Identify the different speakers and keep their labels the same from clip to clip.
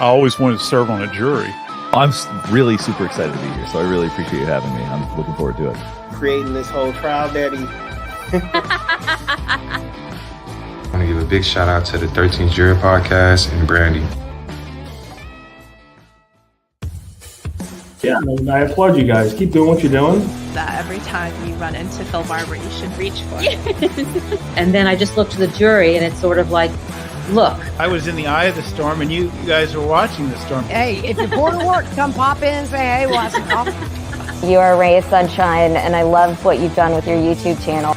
Speaker 1: always wanted to serve on a jury.
Speaker 2: I'm really super excited to be here, so I really appreciate you having me. I'm looking forward to it.
Speaker 3: Creating this whole trial, Daddy.
Speaker 4: I want to give a big shout out to the 13th Jury Podcast and Brandy.
Speaker 5: Yeah, I applaud you guys. Keep doing what you're doing.
Speaker 6: That every time you run into Phil Barber, you should reach for it.
Speaker 7: And then I just look to the jury, and it's sort of like, look.
Speaker 8: I was in the eye of the storm, and you guys were watching the storm.
Speaker 9: Hey, if you're bored of work, come pop in and say, hey, we'll have some coffee.
Speaker 10: You are a ray of sunshine, and I love what you've done with your YouTube channel.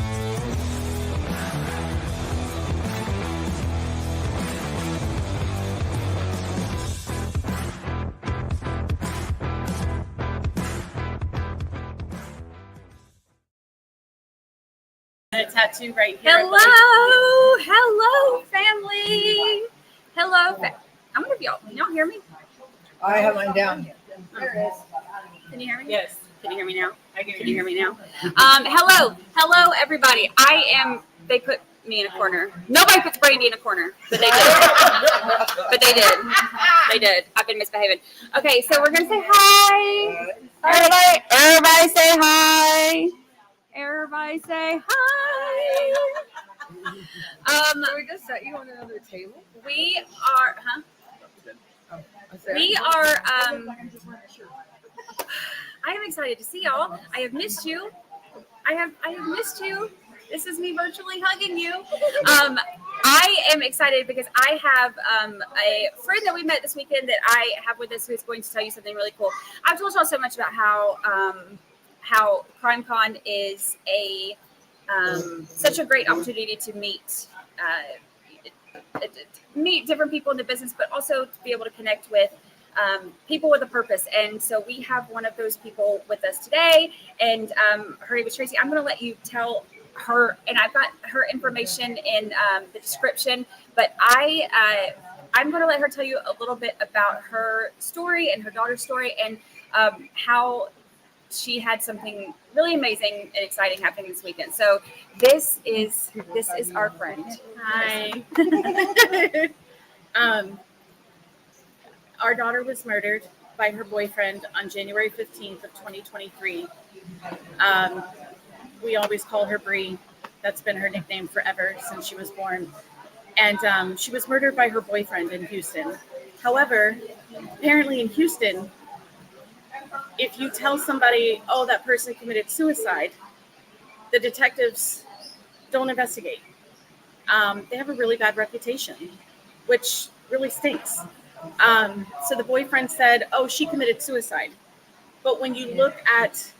Speaker 11: A tattoo right here. Hello, family. Hello. I'm gonna be all. Can y'all hear me?
Speaker 9: I have mine down here.
Speaker 11: There it is. Can you hear me?
Speaker 9: Yes.
Speaker 11: Can you hear me now? Can you hear me now? Hello, everybody. They put me in a corner. Nobody puts Brandy in a corner, but they did. They did. I've been misbehaving. Okay, so we're gonna say hi. Everybody say hi. Everybody say hi.
Speaker 9: Can we just set you on another table?
Speaker 11: We are, I am excited to see y'all. I have missed you. I have missed you. This is me virtually hugging you. I am excited because I have a friend that we met this weekend that I have with us who's going to tell you something really cool. I've told y'all so much about how CrimeCon is such a great opportunity to meet different people in the business, but also to be able to connect with people with a purpose. And so we have one of those people with us today, and her name is Tracy. I'm going to let you tell her, and I've got her information in the description, but I'm going to let her tell you a little bit about her story and her daughter's story, and how she had something really amazing and exciting happening this weekend. So this is our friend.
Speaker 12: Hi. Our daughter was murdered by her boyfriend on January 15th of 2023. We always call her Bree. That's been her nickname forever since she was born. And she was murdered by her boyfriend in Houston. However, apparently in Houston, if you tell somebody, oh, that person committed suicide, the detectives don't investigate. They have a really bad reputation, which really stinks. So the boyfriend said, oh, she committed suicide. But when you look at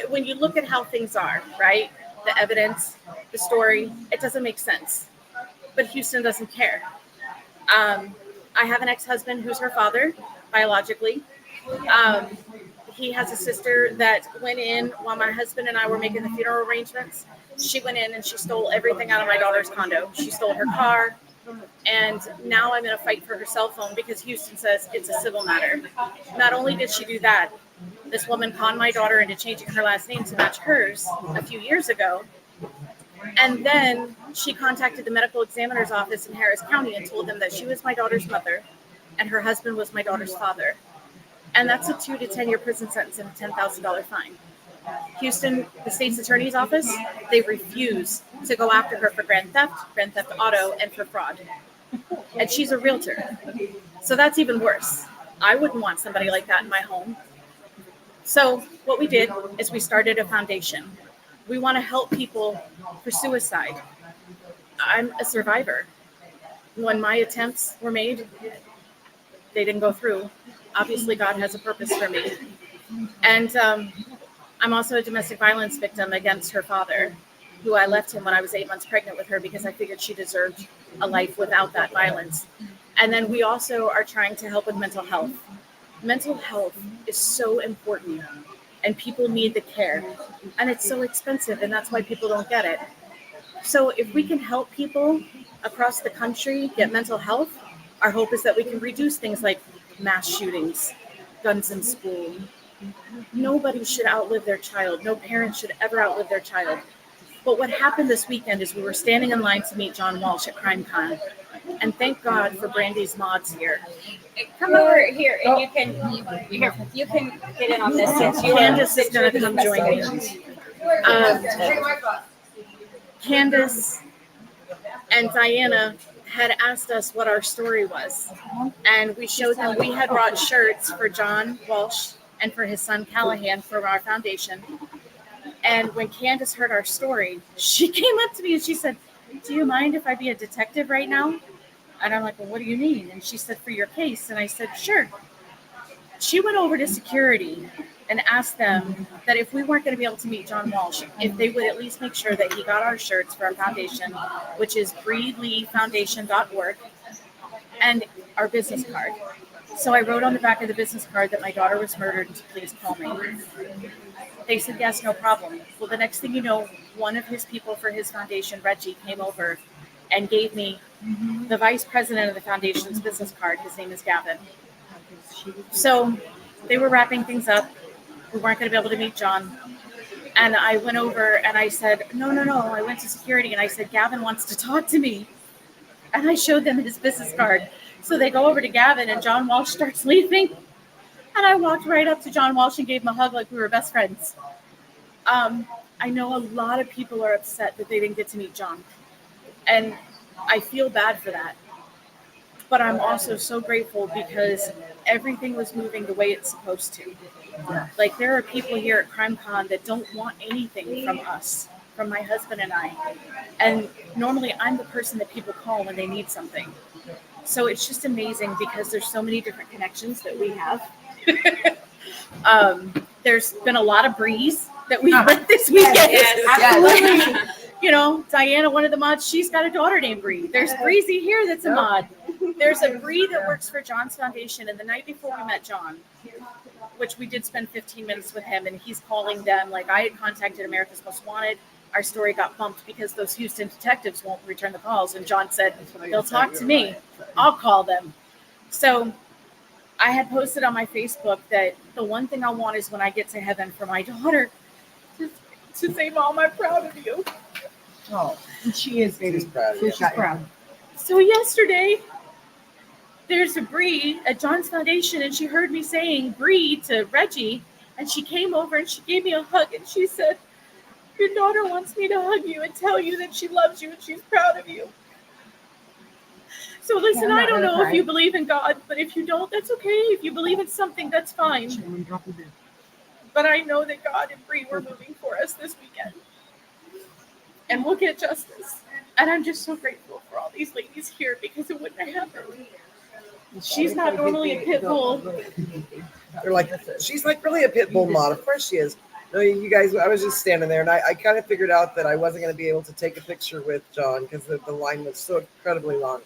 Speaker 12: when you look at how things are, right? The evidence, the story, it doesn't make sense. But Houston doesn't care. I have an ex-husband who's her father, biologically. He has a sister that went in while my husband and I were making the funeral arrangements. She went in and she stole everything out of my daughter's condo. She stole her car. And now I'm in a fight for her cell phone because Houston says it's a civil matter. Not only did she do that, this woman conned my daughter into changing her last name to match hers a few years ago. And then she contacted the medical examiner's office in Harris County and told them that she was my daughter's mother and her husband was my daughter's father. And that's a 2 to 10 year prison sentence and a $10,000 fine. Houston, the state's attorney's office, they refuse to go after her for grand theft auto, and for fraud. And she's a realtor. So that's even worse. I wouldn't want somebody like that in my home. So what we did is we started a foundation. We want to help people for suicide. I'm a survivor. When my attempts were made, they didn't go through. Obviously, God has a purpose for me. And I'm also a domestic violence victim against her father, who I left him when I was 8 months pregnant with her because I figured she deserved a life without that violence. And then we also are trying to help with mental health. Mental health is so important, and people need the care. And it's so expensive, and that's why people don't get it. So if we can help people across the country get mental health, our hope is that we can reduce things like mass shootings, guns in school. Nobody should outlive their child. No parent should ever outlive their child. But what happened this weekend is we were standing in line to meet John Walsh at CrimeCon. And thank God for Brandy's mods here.
Speaker 11: Come over here, and you can get in on this since you
Speaker 12: Candace is going to come join me. Candace and Diana had asked us what our story was, and we showed them. We had brought shirts for John Walsh and for his son Callahan for our foundation. And when Candace heard our story, she came up to me and she said, "Do you mind if I be a detective right now?" And I'm like, "Well, what do you mean?" And she said, "For your case." And I said, "Sure." She went over to security and asked them that if we weren't going to be able to meet John Walsh, if they would at least make sure that he got our shirts for our foundation, which is BreeLeighFoundation.org, and our business card. So I wrote on the back of the business card that my daughter was murdered and to please call me. They said, yes, no problem. Well, the next thing you know, one of his people for his foundation, Reggie, came over and gave me the vice president of the foundation's business card. His name is Gavin. So they were wrapping things up. We weren't going to be able to meet John. And I went over and I said, no. I went to security and I said, Gavin wants to talk to me. And I showed them his business card. So they go over to Gavin and John Walsh starts leaving. And I walked right up to John Walsh and gave him a hug like we were best friends. I know a lot of people are upset that they didn't get to meet John. And I feel bad for that. But I'm also so grateful because everything was moving the way it's supposed to. Like there are people here at CrimeCon that don't want anything from us, from my husband and I. And normally I'm the person that people call when they need something. So it's just amazing because there's so many different connections that we have. There's been a lot of Brees that we've met this weekend. Yes, absolutely. You know, Diana, one of the mods, she's got a daughter named Bree. There's Breezy here that's a mod. There's a Bree that works for John's foundation. And the night before we met John, which we did spend 15 minutes with him, and he's calling them. Like I had contacted America's Most Wanted. Our story got bumped because those Houston detectives won't return the calls. And John said, they'll talk to me. I'll call them. So I had posted on my Facebook that the one thing I want is when I get to heaven for my daughter to say, Mom, I'm proud of you.
Speaker 13: Oh, and she is, baby. She's proud.
Speaker 12: So yesterday, there's a Bree at John's foundation, and she heard me saying Bree to Reggie, and she came over and she gave me a hug, and she said, your daughter wants me to hug you and tell you that she loves you and she's proud of you. So listen, I don't know if you believe in God, but if you don't, that's okay. If you believe in something, that's fine. But I know that God and Bree were moving for us this weekend. And we'll get justice. And I'm just so grateful for all these ladies here because it wouldn't have happened. She's not normally a pit bull.
Speaker 14: They're like, she's like really a pit bull mod. Of course she is. No, you guys, I was just standing there and I kind of figured out that I wasn't going to be able to take a picture with John because the line was so incredibly long.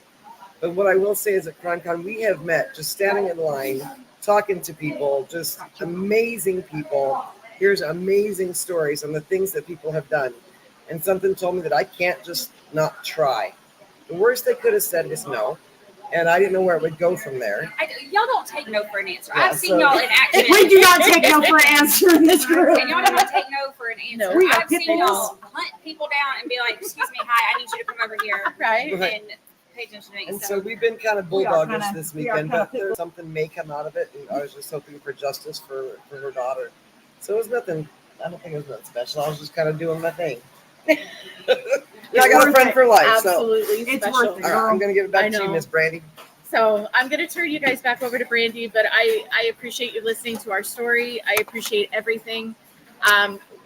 Speaker 14: But what I will say is at CrimeCon, we have met just standing in line, talking to people, just amazing people. Here's amazing stories on the things that people have done. And something told me that I can't just not try. The worst they could have said was no. And I didn't know where it would go from there.
Speaker 11: Y'all don't take no for an answer. Yeah, I've seen y'all in action.
Speaker 13: We do not take no for an answer in this group.
Speaker 11: And y'all don't take no for an answer.
Speaker 13: No,
Speaker 11: I've seen y'all hunt people down and be like, excuse me, hi, I need you to come over here.
Speaker 12: Right.
Speaker 11: And pay attention to me.
Speaker 14: And so we've been kind of bulldoggers this weekend, but something may come out of it. And I was just hoping for justice for her daughter. So it was nothing, I don't think it was nothing special. I was just kind of doing my thing. Yeah, I got a friend for life.
Speaker 12: Absolutely
Speaker 14: So.
Speaker 12: it's worth it.
Speaker 14: I'm going to give it back to you, Miss Brandy.
Speaker 12: So I'm going to turn you guys back over to Brandy, but I appreciate you listening to our story. I appreciate everything.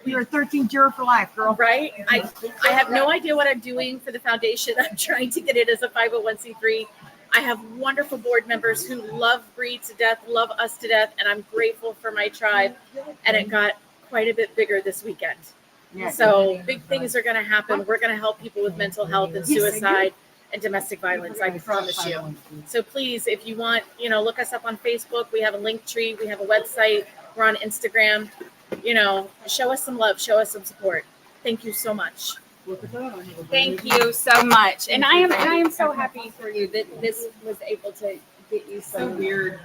Speaker 13: You're a 13th juror for life, girl.
Speaker 12: Right? I have no idea what I'm doing for the foundation. I'm trying to get it as a 501c3. I have wonderful board members who love Bree to death, love us to death, and I'm grateful for my tribe. And it got quite a bit bigger this weekend. So big things are going to happen. We're going to help people with mental health and suicide and domestic violence. I promise you. So please, if you want, look us up on Facebook. We have a link tree. We have a website. We're on Instagram. Show us some love. Show us some support. Thank you so much.
Speaker 11: Thank you so much. And I am so happy for you that this was able to get you some weird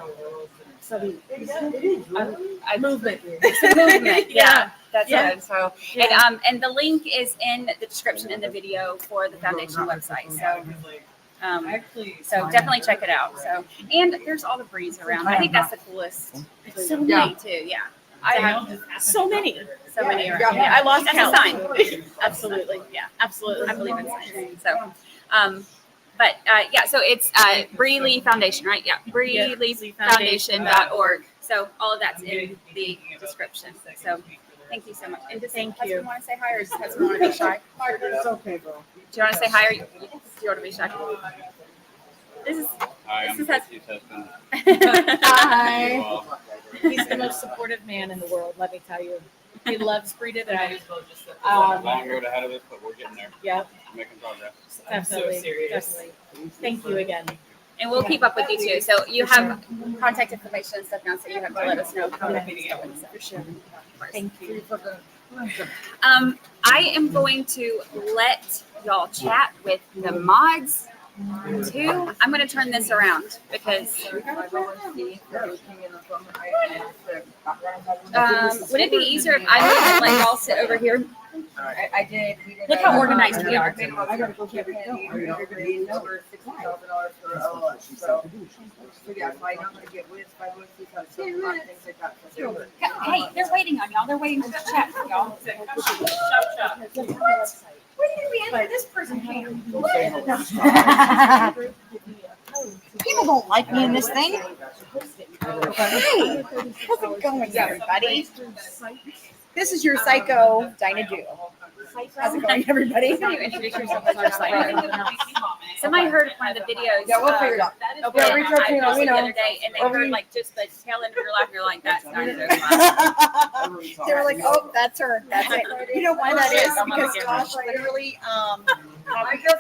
Speaker 11: movement. It's a movement. Yeah. That's good. So, and the link is in the description in the video for the foundation website. So, So definitely check it out. So, and there's all the breeds around. I think that's the coolest. It's so many too. Yeah. I have so many around.
Speaker 12: Yeah, I lost
Speaker 11: That's
Speaker 12: count.
Speaker 11: a sign.
Speaker 12: Absolutely.
Speaker 11: Yeah.
Speaker 12: Absolutely.
Speaker 11: I believe in signs. So, but yeah, so it's Bree Leigh Foundation, right? Yeah, Bree Leigh Foundation.org. So all of that's in the description. So thank you so much. And does husband want to say hi, or does husband want to be shy?
Speaker 14: It's okay, bro.
Speaker 11: Do you want to say hi, or do you want to be shy? This is
Speaker 15: Tracy's husband.
Speaker 12: Hi. He's the most supportive man in the world, let me tell you. He loves Bree to death.
Speaker 15: Long road ahead of us, but we're getting there.
Speaker 12: Yep.
Speaker 15: Making progress.
Speaker 12: Absolutely. Definitely. Thank you again.
Speaker 11: And we'll keep up with you too. So you have contact information and stuff now, so you have to let us know how everything's going. So.
Speaker 12: For sure. Thank you.
Speaker 11: I am going to let y'all chat with the mods too. I'm going to turn this around because would it be easier if I moved and let y'all sit over here?
Speaker 13: I did.
Speaker 11: Look how organized we are.
Speaker 13: I got to go check it out. Over $60,000 for a lunch. So yeah, so I'm not going to get with my things like that.
Speaker 11: Hey, they're waiting on y'all. They're waiting to chat with y'all. When did we enter this person camp?
Speaker 13: People don't like me in this thing. Hey, how's it going, everybody? This is your psycho, Dinah Dew. How's it going, everybody?
Speaker 11: Introduce yourself as our psycho. Somebody heard one of the videos.
Speaker 13: Yeah, we'll figure it out.
Speaker 11: Yeah,
Speaker 13: reach out to me, let me
Speaker 11: the
Speaker 13: know.
Speaker 11: other day, and they heard like just the tail end of your laugh, and you're like, that's not it.
Speaker 13: They were like, oh, that's her. That's it. You know why that is? Because Tosh literally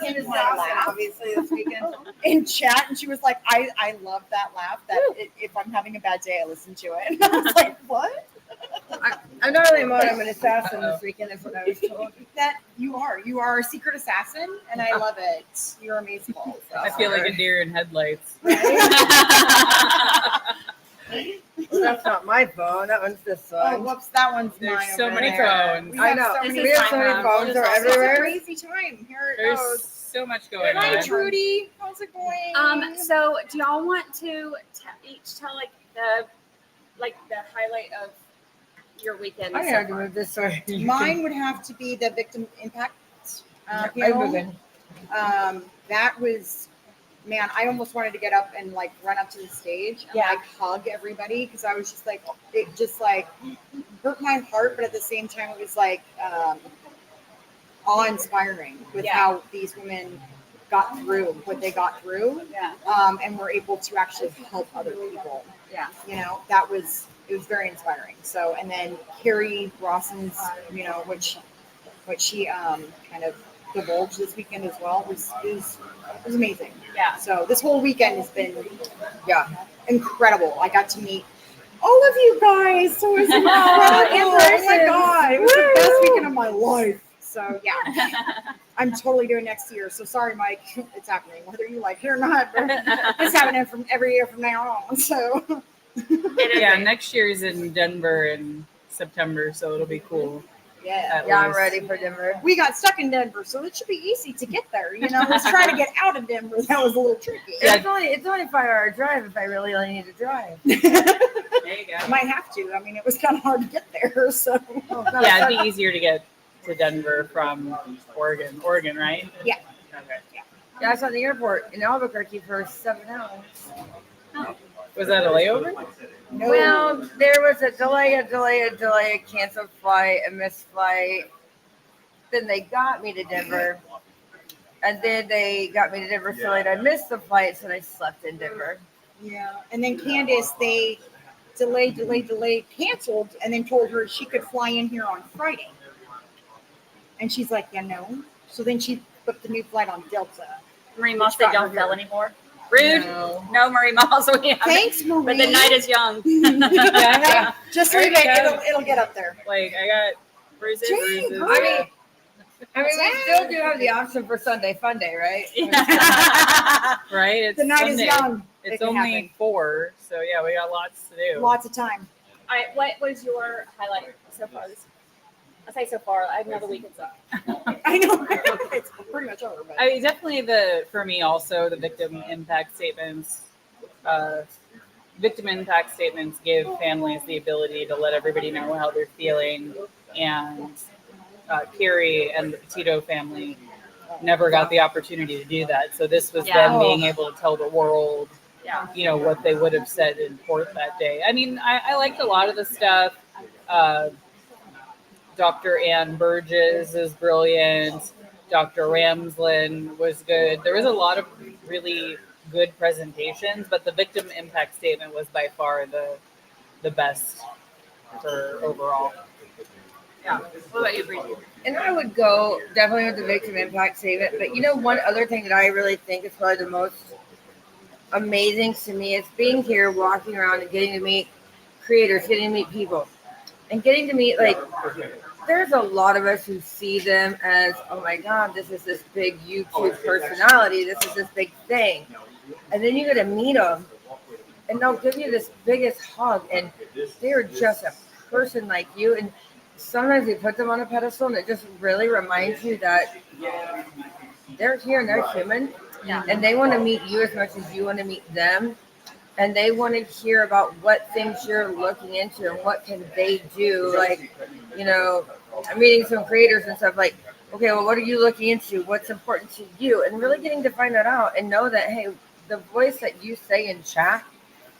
Speaker 13: pinned my laugh, obviously, this weekend in chat, and she was like, I love that laugh. That if I'm having a bad day, I listen to it. And I was like, what?
Speaker 14: I'm not really mode. I'm an assassin this weekend. Is what I was told.
Speaker 13: That you are a secret assassin, and I love it. You're amazing. So.
Speaker 16: I feel like a deer in headlights.
Speaker 14: Well, that's not my phone. That one's this one.
Speaker 13: Oh, whoops, that one's
Speaker 16: There's
Speaker 13: mine.
Speaker 16: so
Speaker 13: over
Speaker 16: many
Speaker 13: there.
Speaker 16: phones.
Speaker 13: We have
Speaker 14: I know.
Speaker 13: So many
Speaker 14: We have so many phones. They're everywhere.
Speaker 13: It's a crazy time. Here it
Speaker 16: There's
Speaker 13: goes.
Speaker 16: so much going
Speaker 13: Hi,
Speaker 16: on.
Speaker 13: Trudy. How's it going?
Speaker 11: So do y'all want to each tell like the highlight of your weekend?
Speaker 14: I had to move this way.
Speaker 13: Mine would have to be the victim impact
Speaker 14: I'm
Speaker 13: panel.
Speaker 14: moving.
Speaker 13: That was, man, I almost wanted to get up and like run up to the stage and like hug everybody because I was just like, it just like hurt my heart, but at the same time it was like awe-inspiring with how these women got through what they got through, and were able to actually help other people.
Speaker 11: Yeah,
Speaker 13: you know, it was very inspiring. So, and then Carrie Rawson's, you know, what she kind of divulged this weekend as well was amazing.
Speaker 11: Yeah.
Speaker 13: So this whole weekend has been incredible. I got to meet all of you guys. So it was incredible. Oh my god, it was the best weekend of my life. So yeah, I'm totally doing next year. So sorry, Mike, it's happening whether you like it or not. But it's happening from every year from now on. So
Speaker 16: Yeah, next year's in Denver in September, so it'll be cool.
Speaker 13: yeah,
Speaker 14: I'm ready for Denver.
Speaker 13: We got stuck in Denver, so it should be easy to get there. You know, let's try to get out of Denver. That was a little tricky.
Speaker 16: Yeah.
Speaker 14: It's only a 5-hour drive if I really only need to drive.
Speaker 16: There you go.
Speaker 13: Might have to. I mean, it was kind of hard to get there. So
Speaker 16: Yeah, it'd be easier to get to Denver from Oregon. Oregon, right?
Speaker 13: Yeah.
Speaker 16: Okay.
Speaker 14: Yeah, I was at the airport in Albuquerque for 7 hours.
Speaker 16: Oh. Was that a layover?
Speaker 13: No.
Speaker 14: Well, there was a delay, a canceled flight, a missed flight. Then they got me to Denver. And then they got me to Denver so late I missed the flight, so I slept in Denver.
Speaker 13: Yeah. And then Candace, they delayed, canceled, and then told her she could fly in here on Friday. And she's like, yeah, no. So then she booked a new flight on Delta.
Speaker 11: Marie Moss, they don't fell anymore. Rude. No Marie Moss.
Speaker 13: Thanks, Marie.
Speaker 11: But the night is young.
Speaker 13: Yeah. Just leave it. It'll get up there.
Speaker 16: Like, I got bruises.
Speaker 14: I mean, we still do have the option for Sunday Fun Day, right?
Speaker 16: Right? It's
Speaker 13: The night
Speaker 16: Sunday.
Speaker 13: is young.
Speaker 16: It's only 4, so yeah, we got lots to do.
Speaker 13: Lots of time.
Speaker 11: All right, what was your highlight so far this
Speaker 12: I say so far. I have another week and stuff.
Speaker 13: I know it's pretty much over. But.
Speaker 16: I mean, definitely for me also, the victim impact statements. Victim impact statements give families the ability to let everybody know how they're feeling, and Carrie and the Petito family never got the opportunity to do that. So this was them being able to tell the world, what they would have said in court that day. I mean, I liked a lot of the stuff. Dr. Ann Burgess is brilliant. Dr. Ramslin was good. There was a lot of really good presentations, but the victim impact statement was by far the best for overall.
Speaker 12: Yeah. What about you, Bree?
Speaker 17: And I would go definitely with the victim impact statement. But one other thing that I really think is probably the most amazing to me is being here, walking around and getting to meet creators, getting to meet people, and getting to meet, there's a lot of us who see them as, oh my God, this is this big YouTube personality. This is this big thing. And then you get to meet them and they'll give you this biggest hug and they're just a person like you. And sometimes you put them on a pedestal and it just really reminds you that they're here and they're human.
Speaker 12: Yeah.
Speaker 17: And they want to meet you as much as you want to meet them. And they want to hear about what things you're looking into and what can they do. I'm meeting some creators and stuff okay, well, what are you looking into? What's important to you? And really getting to find that out and know that, hey, the voice that you say in chat,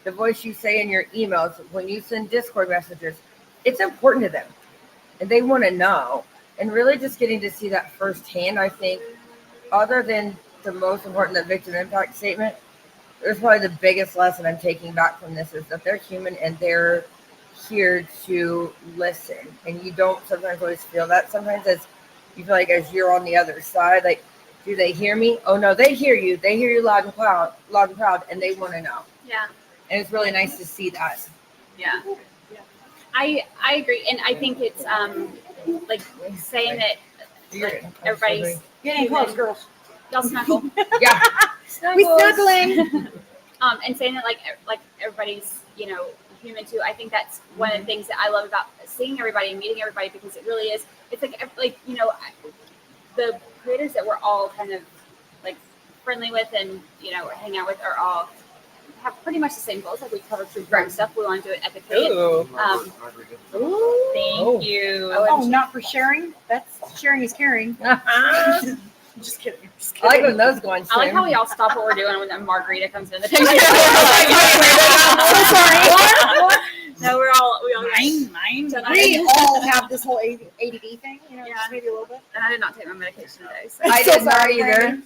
Speaker 17: the voice you say in your emails, when you send Discord messages, it's important to them. And they want to know. And really just getting to see that firsthand, I think, other than the most important, the victim impact statement, it's probably the biggest lesson I'm taking back from this is that they're human and they're here to listen. And you don't sometimes always feel that. Sometimes you feel as you're on the other side, do they hear me? Oh no, they hear you. They hear you loud and proud, and they want to know.
Speaker 11: Yeah.
Speaker 17: And it's really nice to see that.
Speaker 11: Yeah. I agree. And I think it's saying that everybody's
Speaker 13: getting close, girls.
Speaker 11: Y'all snuggle.
Speaker 17: Yeah.
Speaker 11: Snuggles.
Speaker 13: We snuggling.
Speaker 11: And saying that everybody's, human too. I think that's one of the things that I love about seeing everybody and meeting everybody, because it really is, it's the creators that we're all kind of friendly with and, hang out with are all have pretty much the same goals. We cover true crime stuff. We want to do it ethically.
Speaker 16: Thank you.
Speaker 13: Oh, not for sharing. That's sharing is caring. Just kidding.
Speaker 17: I like when those going.
Speaker 11: I like how we all stop what we're doing when that margarita comes in the picture.
Speaker 13: So sorry.
Speaker 11: No, we all
Speaker 16: mine.
Speaker 13: We all have this whole ADD thing, just maybe a little bit.
Speaker 11: And I did not take my medication today. So.
Speaker 17: I did not either.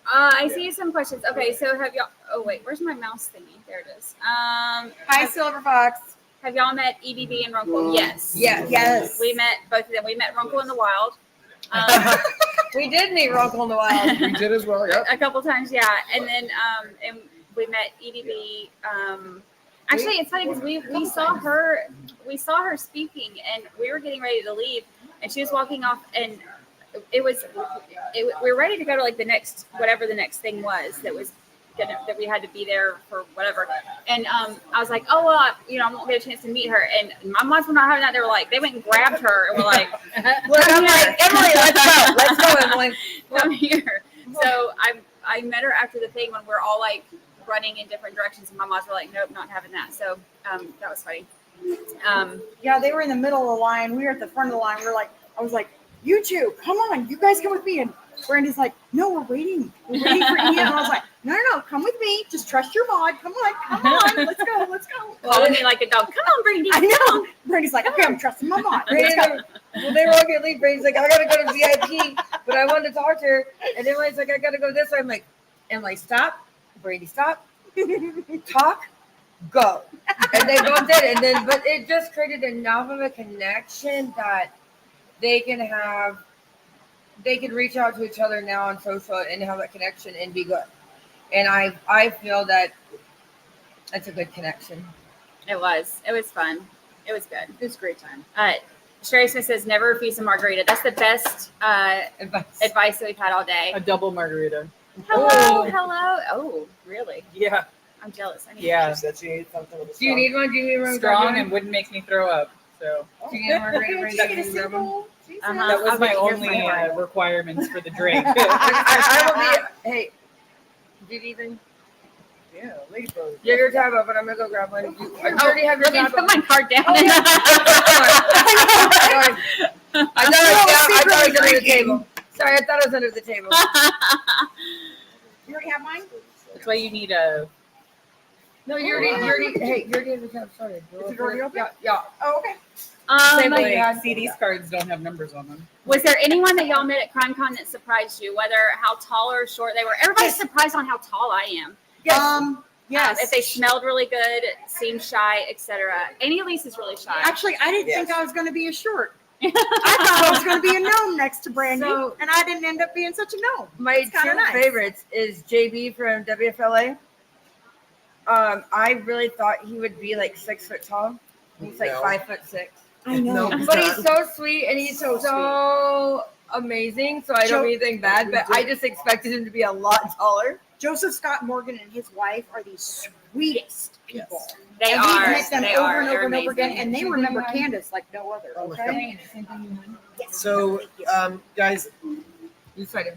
Speaker 11: I see some questions. Okay, so have y'all? Oh wait, where's my mouse thingy? There it is.
Speaker 13: Hi, Silver Fox.
Speaker 11: Have y'all met EBB and Runkle? Yes.
Speaker 17: Yes.
Speaker 11: We met both of them. We met Runkle in the wild.
Speaker 17: We did meet Runkle in the wild.
Speaker 14: We did as well. Yep.
Speaker 11: A couple times, yeah. And then and we met EBB. Actually, it's funny because we saw her speaking, and we were getting ready to leave, and she was walking off, and we were ready to go to the next whatever the next thing was that we had to be there for whatever. And I was like, oh well, I won't get a chance to meet her. And my moms were not having that. They were they went and grabbed her and were like,
Speaker 17: I'm like, Emily, let's go, Emily,
Speaker 11: come here. So I met her after the thing when we're all running in different directions, and my moms were like, nope, not having that. So that was funny.
Speaker 13: Yeah, they were in the middle of the line. We were at the front of the line. I was like, you two, come on, you guys come with me. And Brandy's like, no, we're waiting for Ian. And I was like, no, come with me. Just trust your mod. Come on, let's go.
Speaker 11: Calling me like a dog. Come on, Brandy.
Speaker 13: I know. Brandy's like, okay, I'm trusting my mod. Let's go.
Speaker 17: Well, they were all going to leave. Brandy's like, I got to go to VIP, but I wanted to talk to her. And Emily's like, I got to go this way. I'm like, Emily, stop. Brandy, stop. Talk. Go. And they both did. And then, but it just created enough of a connection that they can reach out to each other now on social and have that connection and be good. And I feel that that's a good connection.
Speaker 11: It was fun. It was good.
Speaker 13: It was a great time.
Speaker 11: Sherry Smith says, never refuse a margarita. That's the best advice that we've had all day.
Speaker 16: A double margarita.
Speaker 11: Hello. Oh, really?
Speaker 16: Yeah.
Speaker 11: I'm jealous.
Speaker 14: She said she needed something with
Speaker 17: Do you need one? Do you need one?
Speaker 16: Strong and wouldn't make me throw up. So
Speaker 17: Do you get a margarita, Bree?
Speaker 13: Did you get a sample?
Speaker 16: that was my only requirements for the drink.
Speaker 17: I will be. Hey, did you even?
Speaker 14: Yeah, lady bro.
Speaker 17: You have your tab up, but I'm gonna go grab one. You already have your
Speaker 11: Let me
Speaker 17: tab
Speaker 11: put
Speaker 17: up.
Speaker 11: my card down.
Speaker 17: I thought it was under the table. Sorry, I thought it was under the table.
Speaker 13: You already have mine?
Speaker 16: That's why you need a.
Speaker 17: No, you already have the tab started.
Speaker 13: Is it already open?
Speaker 17: Yeah.
Speaker 13: Oh, okay.
Speaker 17: Same
Speaker 16: Like,
Speaker 17: thing.
Speaker 16: see, these cards don't have numbers on them.
Speaker 11: Was there anyone that y'all met at CrimeCon that surprised you, whether how tall or short they were? Everybody's surprised on how tall I am.
Speaker 13: Yes.
Speaker 11: If they smelled really good, seemed shy, etc. Annie Elise is really shy.
Speaker 13: Actually, I didn't think I was going to be a short. I thought I was going to be a gnome next to Brandy, and I didn't end up being such a gnome.
Speaker 17: My two favorites is JB from WFLA. I really thought he would be like 6 foot tall. He's like 5'6".
Speaker 13: I know.
Speaker 17: But he's so sweet and he's so amazing. So I don't mean anything bad, but I just expected him to be a lot taller.
Speaker 13: Joseph Scott Morgan and his wife are the sweetest people.
Speaker 11: Yes. They
Speaker 13: and
Speaker 11: are.
Speaker 13: We've met them
Speaker 11: they
Speaker 13: over
Speaker 11: are.
Speaker 13: and
Speaker 11: They're
Speaker 13: over and over again,
Speaker 11: amazing.
Speaker 13: and they remember Candace like no other. Okay.
Speaker 14: So, guys,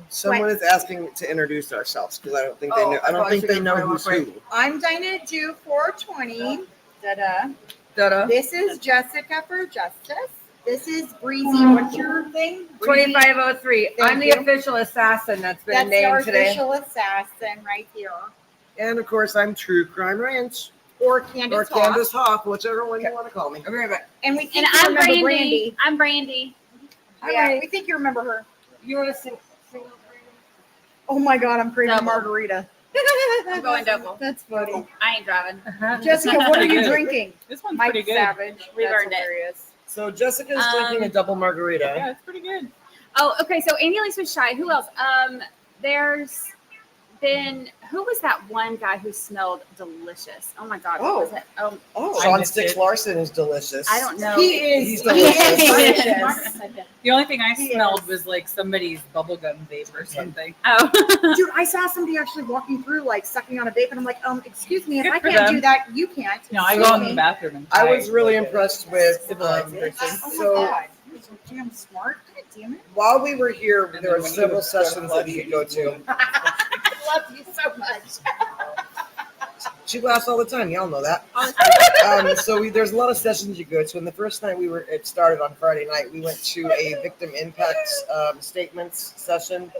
Speaker 14: someone is asking to introduce ourselves because I don't think they know. I don't think they know who's who.
Speaker 13: I'm Dinah Jew 420. Da-da. This is Jessica for Justice. This is Breezy. What's your thing?
Speaker 17: 2503. I'm the official assassin that's been named
Speaker 13: our
Speaker 17: today.
Speaker 13: official assassin right here.
Speaker 14: And of course, I'm True Crime Ranch.
Speaker 13: Or Candace
Speaker 14: Hoff, whichever one you want to call me.
Speaker 17: I'll be right back.
Speaker 13: And we think
Speaker 11: And
Speaker 13: you
Speaker 11: I'm
Speaker 13: remember
Speaker 11: Brandy. I'm Brandy.
Speaker 13: Yeah, we think you remember her.
Speaker 17: You want to sing?
Speaker 13: Oh my God, I'm craving
Speaker 11: Double.
Speaker 13: margarita.
Speaker 11: I'm going double.
Speaker 13: That's funny.
Speaker 11: I ain't driving.
Speaker 13: Jessica, what are you
Speaker 16: Good.
Speaker 13: drinking?
Speaker 16: This one's
Speaker 13: Mike
Speaker 16: pretty good.
Speaker 13: Savage.
Speaker 11: We
Speaker 13: That's
Speaker 11: earned it.
Speaker 13: hilarious.
Speaker 14: So Jessica's drinking a double margarita.
Speaker 16: Yeah, it's pretty good.
Speaker 11: Oh, okay. So Annie Elise was shy. Who else? There's been who was that one guy who smelled delicious? Oh my God, what was it?
Speaker 14: Sean Sticks Larson is delicious.
Speaker 11: I don't know.
Speaker 13: He is.
Speaker 14: He's delicious.
Speaker 16: The only thing I smelled was like somebody's bubblegum vape or something.
Speaker 11: Oh,
Speaker 13: Dude, I saw somebody actually walking through, like sucking on a vape, and I'm like, excuse me, if
Speaker 16: Good
Speaker 13: I
Speaker 16: for
Speaker 13: can't
Speaker 16: them.
Speaker 13: do that, you can't.
Speaker 16: No, I
Speaker 13: Excuse
Speaker 16: go in
Speaker 13: me.
Speaker 16: the bathroom and
Speaker 14: I
Speaker 16: try
Speaker 14: was really
Speaker 16: like a
Speaker 14: impressed with
Speaker 16: civilized person.
Speaker 13: Oh my
Speaker 14: so
Speaker 13: God, you're so damn smart. God damn it.
Speaker 14: while we were here, there were
Speaker 16: when he
Speaker 14: several
Speaker 16: was
Speaker 14: sessions that you could go to.
Speaker 13: I love you so much.
Speaker 14: She laughs all the time. Y'all know that. There's a lot of sessions you go to. And the first night it started on Friday night. We went to a victim impact statements session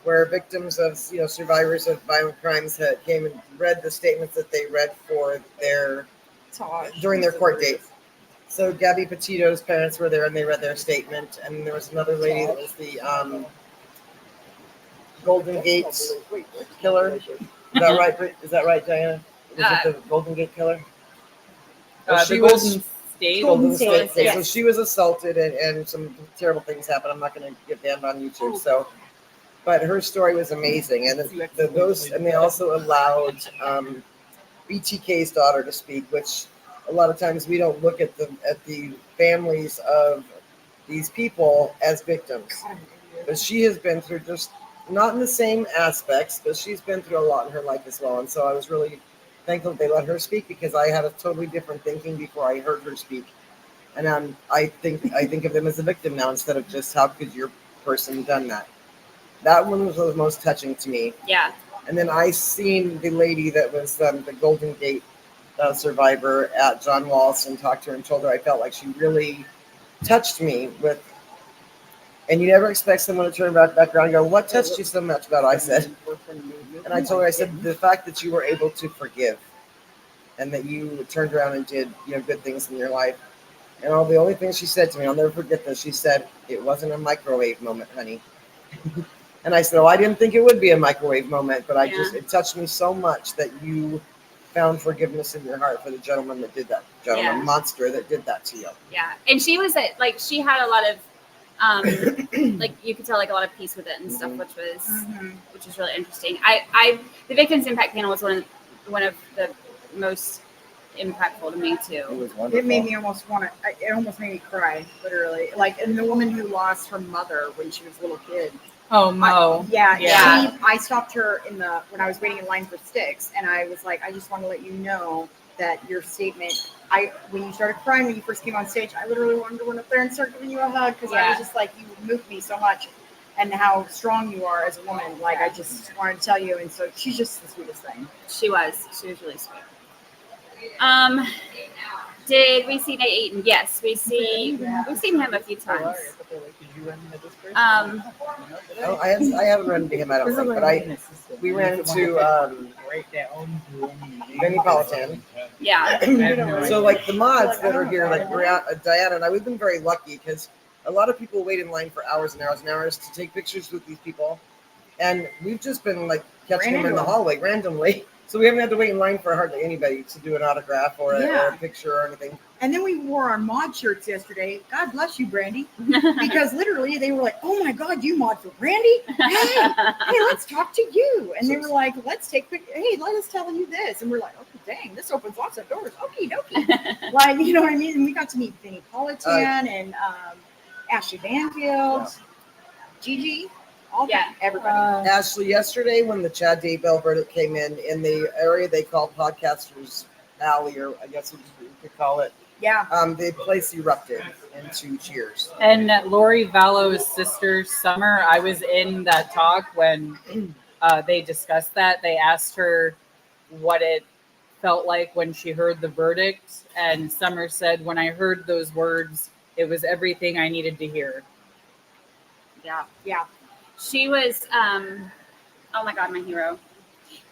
Speaker 14: where victims of survivors of violent crimes came and read the statements that they read for during their court date. So Gabby Petito's parents were there and they read their statement. And there was another lady that was the Golden Gate killer. Is that right, Diana? Was it the Golden Gate killer?
Speaker 16: The Golden State.
Speaker 14: Golden State.
Speaker 11: Yes.
Speaker 14: So she was assaulted and some terrible things happened. I'm not going to get banned on YouTube. But her story was amazing. And they also allowed BTK's daughter to speak, which a lot of times we don't look at the families of these people as victims. But she has been through just not in the same aspects, but she's been through a lot in her life as well. And so I was really thankful that they let her speak because I had a totally different thinking before I heard her speak. And I think of them as a victim now instead of just how could your person done that. That one was the most touching to me.
Speaker 11: yeah.
Speaker 14: And then I seen the lady that was the Golden Gate survivor at John Walsh and talked to her and told her I felt like she really touched me with. And you never expect someone to turn back around and go, what touched you so much about it? I said. And I told her, I said, the fact that you were able to forgive and that you turned around and did good things in your life. And the only thing she said to me, I'll never forget this, she said, it wasn't a microwave moment, honey. And I said, I didn't think it would be a microwave moment, but it touched me so much that you found forgiveness in your heart for the gentleman that did that, monster that did that to you.
Speaker 11: Yeah. And she was she had a lot of you could tell a lot of peace with it and stuff, which was really interesting. The Victims Impact panel was one of the most impactful to me too.
Speaker 13: It made me almost it almost made me cry, literally. And the woman who lost her mother when she was a little kid.
Speaker 16: Oh, Mo.
Speaker 13: I stopped her when I was waiting in line for sticks, and I was like, I just want to let you know that your statement, when you started crying when you first came on stage, I literally wanted to run up there and start giving you a hug because I was just like, you moved me so much, and how strong you are as a woman. Like I just wanted to tell you, and so she's just the sweetest thing.
Speaker 11: She was really sweet. Did we see Nate Eaton? Yes, we've seen him a few times.
Speaker 14: No, I haven't run into him, I don't think, but we ran into Benny Politan.
Speaker 11: Yeah.
Speaker 14: So like the mods that are here, like Diana and I, we've been very lucky because a lot of people wait in line for hours and hours and hours to take pictures with these people, and we've just been like catching them in the hallway randomly. So we haven't had to wait in line for hardly anybody to do an autograph or a picture or anything.
Speaker 13: And then we wore our mod shirts yesterday. God bless you, Brandy. Because literally they were like, oh my God, you mod for Brandy? Hey, let's talk to you. And they were like, let's take pictures. Hey, let us tell you this. And we're like, oh, dang, this opens lots of doors. Okie dokie. Like, you know what I mean? And we got to meet Vinnie Politan and Ashley Banfield, Gigi. Everybody.
Speaker 14: Ashley, yesterday when the Chad Daybell verdict came in the area they call Podcasters Alley, or I guess you could call it.
Speaker 13: Yeah.
Speaker 14: The place erupted into cheers.
Speaker 16: And Lori Vallow's sister, Summer, I was in that talk when they discussed that. They asked her what it felt like when she heard the verdict. And Summer said, when I heard those words, it was everything I needed to hear.
Speaker 11: Yeah.
Speaker 13: Yeah.
Speaker 11: She was, oh my God, my hero.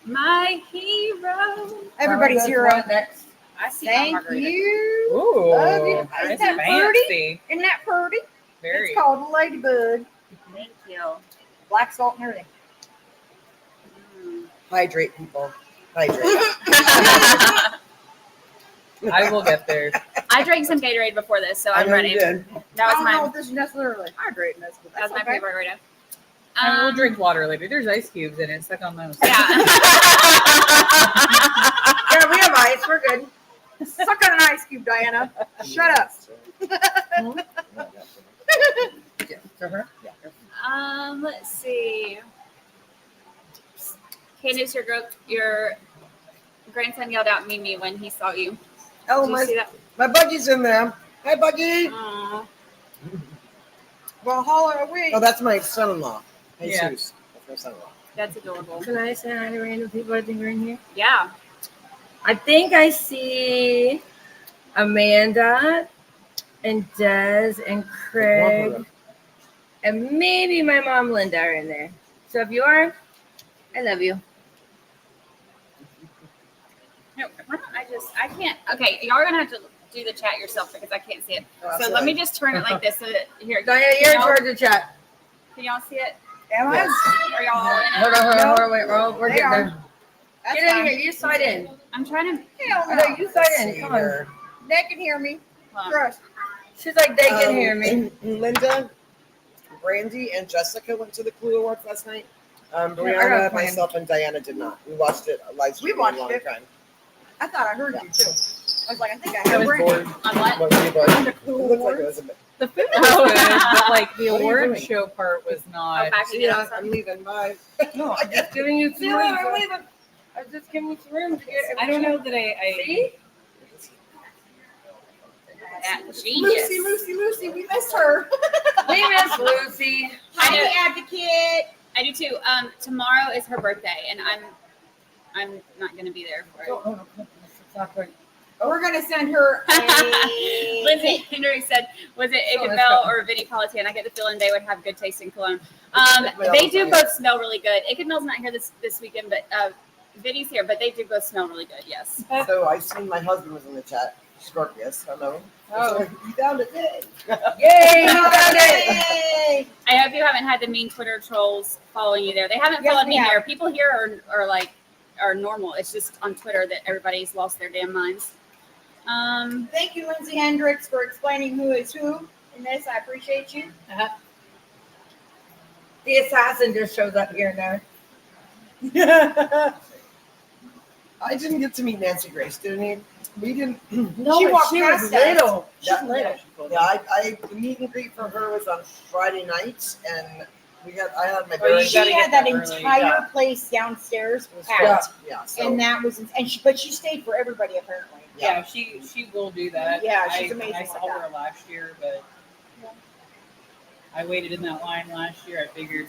Speaker 11: My hero.
Speaker 13: Everybody's hero.
Speaker 17: Next.
Speaker 11: I see.
Speaker 13: Thank you.
Speaker 16: Ooh,
Speaker 13: Love you. Isn't that pretty?
Speaker 16: Fancy.
Speaker 13: Isn't that pretty?
Speaker 16: Very.
Speaker 13: It's called Ladybug.
Speaker 11: Thank you.
Speaker 13: Black salt and everything.
Speaker 14: Hydrate, people. Hydrate.
Speaker 16: I will get there.
Speaker 11: I drank some Gatorade before this, so I'm ready. That was
Speaker 13: I don't know
Speaker 11: my
Speaker 13: what this is necessarily hydrating this, but
Speaker 11: that was my favorite margarita.
Speaker 16: I will drink water later. There's ice cubes in it. Suck on those.
Speaker 11: Yeah.
Speaker 13: Yeah, we have ice. We're good. Suck on an ice cube, Diana. Shut up.
Speaker 11: Let's see. Candace, your grandson yelled out Mimi when he saw you.
Speaker 14: Oh,
Speaker 11: Did you see that?
Speaker 14: my Buggy's in there. Hi, Buggy.
Speaker 11: Aww.
Speaker 13: Well, holler away.
Speaker 14: Oh, that's my son-in-law. Jesus.
Speaker 16: Yeah.
Speaker 14: That's my son-in-law.
Speaker 11: That's adorable.
Speaker 17: Can I say hi to random people I think are in here?
Speaker 11: Yeah.
Speaker 17: I think I see Amanda and Des and Craig and maybe my mom Linda are in there. So if you are, I love you.
Speaker 11: No, why don't I can't. Okay, y'all are gonna have to do the chat yourself because I can't see it. So let me just turn it like this. So that, here,
Speaker 17: Diana, you're in charge of the chat.
Speaker 11: Can y'all see it?
Speaker 13: Am I?
Speaker 11: Are y'all all in it?
Speaker 17: Hold on, wait, we're
Speaker 13: They
Speaker 17: getting
Speaker 13: are.
Speaker 17: there.
Speaker 13: That's
Speaker 17: Get in
Speaker 13: fine.
Speaker 17: here, you slide in.
Speaker 11: I'm trying to.
Speaker 13: Hell
Speaker 17: No,
Speaker 13: no.
Speaker 17: you slide in, come on.
Speaker 13: They can hear me.
Speaker 11: Hold on.
Speaker 13: Trust.
Speaker 17: She's like, they can hear me.
Speaker 14: Linda, Brandy, and Jessica went to the Clue Awards last night.
Speaker 17: I got
Speaker 14: Brianna,
Speaker 17: plans.
Speaker 14: myself, and Diana did not. We watched it live stream.
Speaker 13: We watched
Speaker 14: a long
Speaker 13: it.
Speaker 14: time.
Speaker 13: I thought I heard you too. I was like, I think I
Speaker 16: I
Speaker 13: heard
Speaker 16: was
Speaker 13: Brandy.
Speaker 16: bored.
Speaker 11: On what?
Speaker 14: What were you bored?
Speaker 13: The Clue
Speaker 14: It looked like it
Speaker 13: Awards.
Speaker 14: was a bit.
Speaker 16: The food was good, but like the
Speaker 14: What are you
Speaker 16: award
Speaker 14: doing?
Speaker 16: show part was
Speaker 11: Oh,
Speaker 16: not.
Speaker 11: back again.
Speaker 14: Yeah, I'm leaving. Bye.
Speaker 17: No, I'm just giving you some room.
Speaker 14: I'm leaving.
Speaker 17: I'm just giving you some room to get
Speaker 16: I don't know that I
Speaker 17: See?
Speaker 13: Lucy, we missed her.
Speaker 17: We miss Lucy.
Speaker 11: I know.
Speaker 13: Advocate.
Speaker 11: I do too. Tomorrow is her birthday, and I'm not gonna be there for it.
Speaker 13: We're gonna send her a.
Speaker 11: Lindsay Hendricks said, "Was it Ichabel or Vinnie Politan?" I get the feeling they would have good taste in cologne. They do both smell really good. Ichabel's not here this weekend, but Vinnie's here. But they do both smell really good. Yes.
Speaker 14: So I seen my husband was in the chat. Scorpius, hello.
Speaker 17: Oh.
Speaker 14: So you found it. Yay!
Speaker 17: Yay! You found it!
Speaker 11: I hope you haven't had the mean Twitter trolls following you there. They haven't
Speaker 13: Yes,
Speaker 11: followed
Speaker 13: we
Speaker 11: me
Speaker 13: have.
Speaker 11: here. People here are normal. It's just on Twitter that everybody's lost their damn minds.
Speaker 13: Thank you, Lindsay Hendricks, for explaining who is who in this. I appreciate you.
Speaker 17: The assassin just shows up here now.
Speaker 14: I didn't get to meet Nancy Grace, did he? We didn't.
Speaker 17: No,
Speaker 13: She
Speaker 17: but
Speaker 13: walked
Speaker 17: she was
Speaker 13: past us.
Speaker 17: little. She's
Speaker 14: Yeah,
Speaker 17: little.
Speaker 14: I the meet and greet for her was on Friday nights, and I had my
Speaker 16: Oh, you
Speaker 14: parents.
Speaker 16: gotta
Speaker 13: She
Speaker 16: get
Speaker 13: had that
Speaker 16: there early.
Speaker 13: entire
Speaker 14: Yeah.
Speaker 13: place downstairs
Speaker 14: It was
Speaker 13: packed,
Speaker 14: Yeah, so
Speaker 13: and that was, but she stayed for everybody apparently.
Speaker 16: Yeah, she will do that.
Speaker 13: Yeah, she's
Speaker 16: I
Speaker 13: amazing
Speaker 16: saw
Speaker 13: like
Speaker 16: her last year, but I waited in that line last year. I figured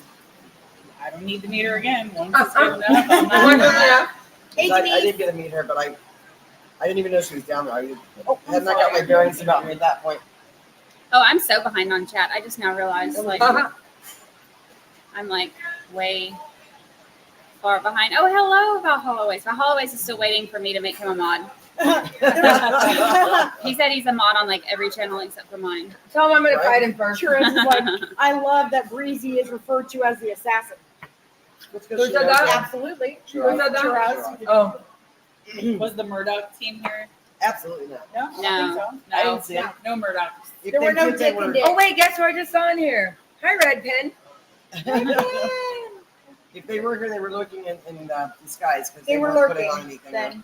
Speaker 16: I don't need to meet her again. Once is good enough. I'm not
Speaker 13: Hey,
Speaker 14: I
Speaker 13: Denise.
Speaker 14: did get to meet her, but I didn't even know she was down there. Hadn't I got my bearings about me at that point.
Speaker 11: Oh, I'm so behind on chat. I just now realized like I'm like way far behind. Oh, hello, Valhalla Ways is still waiting for me to make him a mod. He said he's a mod on like every channel except for mine.
Speaker 17: Tell him I'm gonna fight him first.
Speaker 13: Sure is like, I love that Breezy is referred to as the assassin. Absolutely.
Speaker 17: Oh.
Speaker 16: Was the Murdoch team here?
Speaker 14: Absolutely not.
Speaker 13: No,
Speaker 16: No,
Speaker 13: I think so.
Speaker 16: no,
Speaker 14: I didn't see it.
Speaker 16: no Murdochs.
Speaker 13: There were no Dick and Dick.
Speaker 17: Oh wait, guess who I just saw in here? Hi, Red Pen.
Speaker 14: If they were here, they were looking in disguise because
Speaker 13: They were
Speaker 14: weren't putting
Speaker 13: lurking
Speaker 14: on anything.
Speaker 13: then.